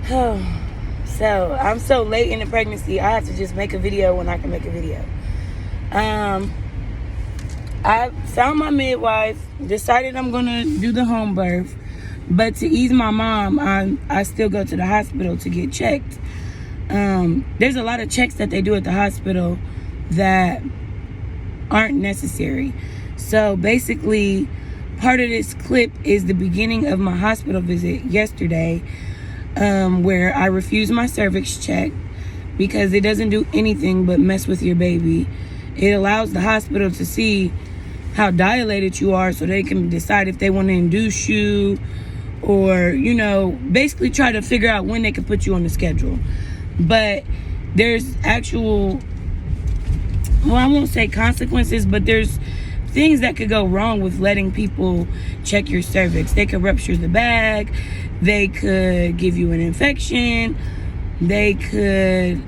So I'm so late in the pregnancy, I have to just make a video when I can make a video. I found my midwife, decided I'm gonna do the home birth, but to ease my mom, I still go to the hospital to get checked. There's a lot of checks that they do at the hospital that aren't necessary. So basically, part of this clip is the beginning of my hospital visit yesterday, where I refused my cervix check because it doesn't do anything but mess with your baby. It allows the hospital to see how dilated you are so they can decide if they want to induce you or, basically try to figure out when they can put you on the schedule. But there's actual, I won't say consequences, but there's things that could go wrong with letting people check your cervix. They could rupture the bag. They could give you an infection. They could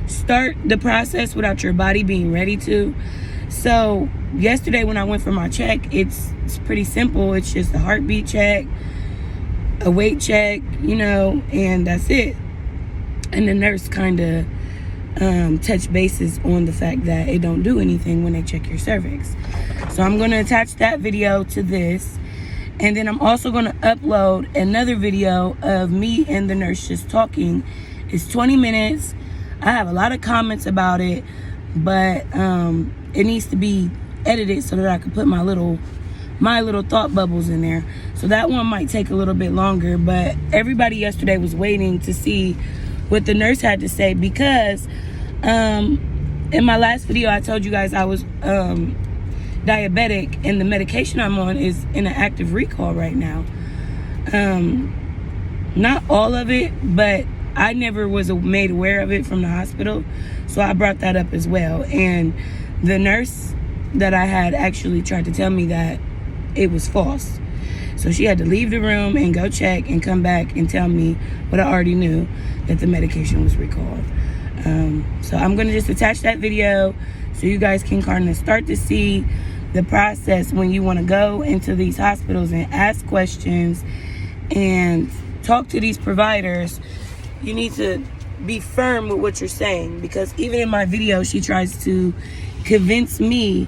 start the process without your body being ready to. So yesterday when I went for my check, it's pretty simple. It's just a heartbeat check, a weight check, and that's it. And the nurse kind of touch bases on the fact that it don't do anything when they check your cervix. So I'm going to attach that video to this, and then I'm also going to upload another video of me and the nurse just talking. It's 20 minutes. I have a lot of comments about it, but it needs to be edited so that I can put my little thought bubbles in there. So that one might take a little bit longer, but everybody yesterday was waiting to see what the nurse had to say, because in my last video I told you guys I was diabetic, and the medication I'm on is in an active recall right now. Not all of it, but I never was made aware of it from the hospital, so I brought that up as well. And the nurse that I had actually tried to tell me that it was false. So she had to leave the room and go check and come back and tell me what I already knew, that the medication was recalled. So I'm going to just attach that video so you guys can kind of start to see the process when you want to go into these hospitals and ask questions and talk to these providers. You need to be firm with what you're saying, because even in my video, she tries to convince me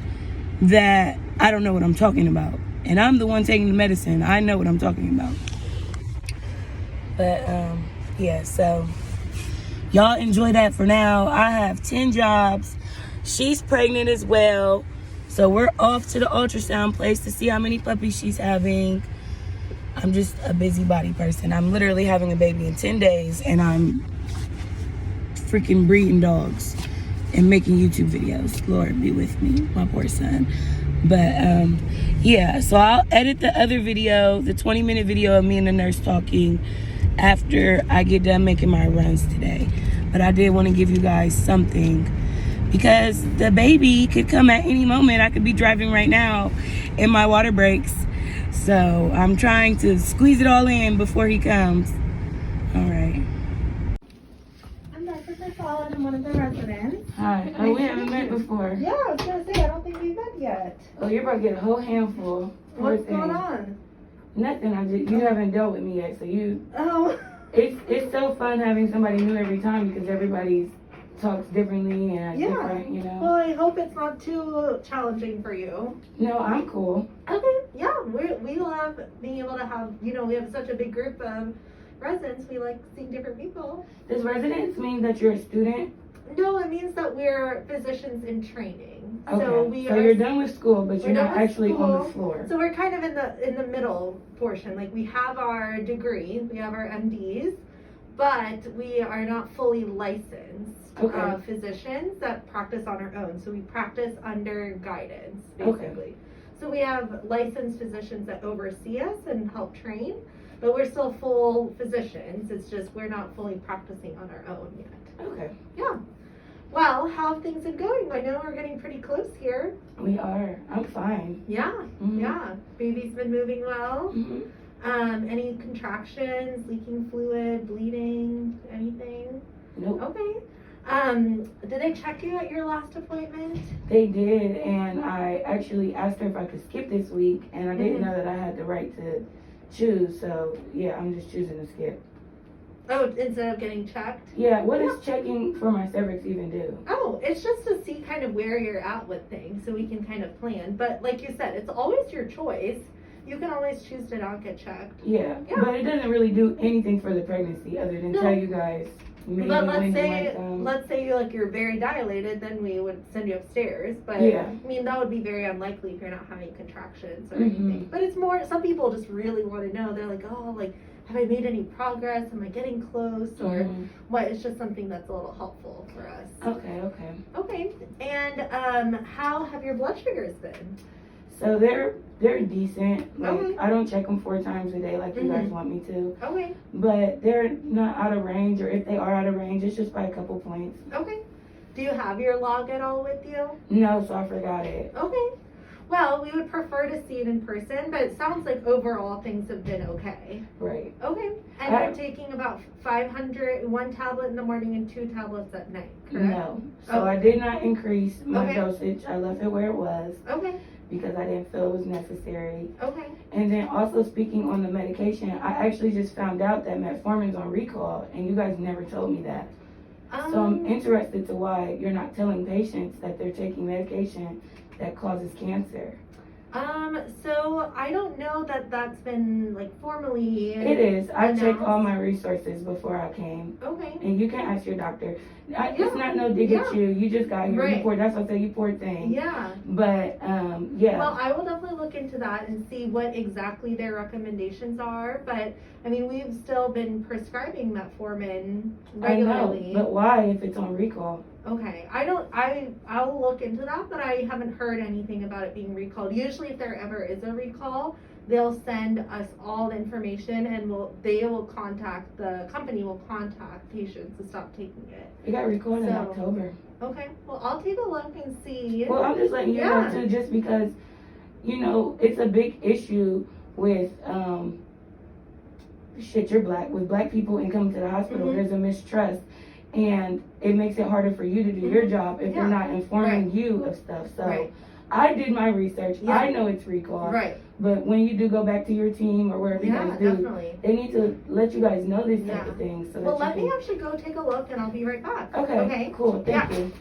that I don't know what I'm talking about. And I'm the one taking the medicine. I know what I'm talking about. But, yeah, so y'all enjoy that for now. I have 10 jobs. She's pregnant as well. So we're off to the ultrasound place to see how many puppies she's having. I'm just a busybody person. I'm literally having a baby in 10 days, and I'm freaking breeding dogs and making YouTube videos. Lord be with me, my poor son. But yeah, so I'll edit the other video, the 20-minute video of me and the nurse talking, after I get done making my runs today. But I did want to give you guys something, because the baby could come at any moment. I could be driving right now and my water breaks. So I'm trying to squeeze it all in before he comes. All right. I'm Dr. Priscilla, and I'm one of the residents. Hi. Oh, we haven't met before. Yeah, I was going to say, I don't think we've met yet. Oh, you're about to get a whole handful. What's going on? Nothing. You haven't dealt with me yet, so you. Oh. It's so fun having somebody new every time, because everybody talks differently and different, Well, I hope it's not too challenging for you. No, I'm cool. Okay. Yeah, we love being able to have, we have such a big group of residents. We like seeing different people. Does residence mean that you're a student? No, it means that we're physicians in training. Okay. So you're done with school, but you're not actually on the floor. So we're kind of in the middle portion. Like, we have our degree, we have our MDs, but we are not fully licensed physicians that practice on our own. So we practice under guidance, basically. Okay. So we have licensed physicians that oversee us and help train, but we're still full physicians. It's just we're not fully practicing on our own yet. Okay. Yeah. Well, how have things been going? I know we're getting pretty close here. We are. I'm fine. Yeah. Mm-hmm. Yeah. Baby's been moving well. Mm-hmm. Any contractions, leaking fluid, bleeding, anything? Nope. Okay. Did they check you at your last appointment? They did, and I actually asked her if I could skip this week, and I didn't know that I had the right to choose, so yeah, I'm just choosing to skip. Oh, instead of getting checked? Yeah, what does checking for my cervix even do? Oh, it's just to see kind of where you're at with things so we can kind of plan. But like you said, it's always your choice. You can always choose to not get checked. Yeah, Yeah. but it doesn't really do anything for the pregnancy other than No. tell you guys maybe But when let's say you're very dilated, then we would send you upstairs. But Yeah. I mean, that would be very unlikely if you're not having contractions or Mhm. anything. But it's more, some people just really want to know. They're like, oh, like, have I made any progress? Am I getting close? Or Mhm. what? It's just something that's a little helpful for us. Okay. Okay. And how have your blood sugars been? So they're decent. Like Okay. I don't check them 4 times a day like you guys Mhm. want me to, Okay. but they're not out of range. Or if they are out of range, it's just by a couple points. Okay. Do you have your log at all with you? No, so I forgot it. Okay. Well, we would prefer to see it in person, but it sounds like overall things have been okay. Right. Okay. And you're taking about 500, 1 tablet in the morning and 2 tablets at night, correct? No. So Oh. I did not increase my Okay. dosage. I left it where it was Okay. because I didn't feel it was necessary. Okay. And then also speaking on the medication, I actually just found out that metformin's on recall, and you guys never told me that. So I'm interested to why you're not telling patients that they're taking medication that causes cancer. So I don't know that that's been like formally. It is. I checked announced. all my resources before I came. Okay. And you can ask your doctor. It's Yeah. not no dig at Yeah. you. You just got here. Right. You poor. That's what I say. You poor thing. Yeah. But yeah. Well, I will definitely look into that and see what exactly their recommendations are. But I mean, we've still been prescribing metformin I know. regularly. But why if it's on recall? Okay, I'll look into that, but I haven't heard anything about it being recalled. Usually if there ever is a recall, they'll send us all the information and the company will contact patients to stop taking it. It got recalled in So- October. Okay, well, I'll take a look and see. Well, I'm just letting you Yeah. know too, just because, it's a big issue with, you're black, with black people and coming to the hospital, Mhm. there's a mistrust. And it makes it harder for you to do your Mhm. job if Yeah. they're not informing Right. you of stuff. So Right. I did my research. Yeah. I know it's recall. Right, But when you do go back to your team or wherever you yeah, guys do, definitely. they need to let you guys know these type Yeah. of things. So Well, that let you me can... actually go take a look and I'll be right back. Okay, Okay? cool. Thank Yeah. you.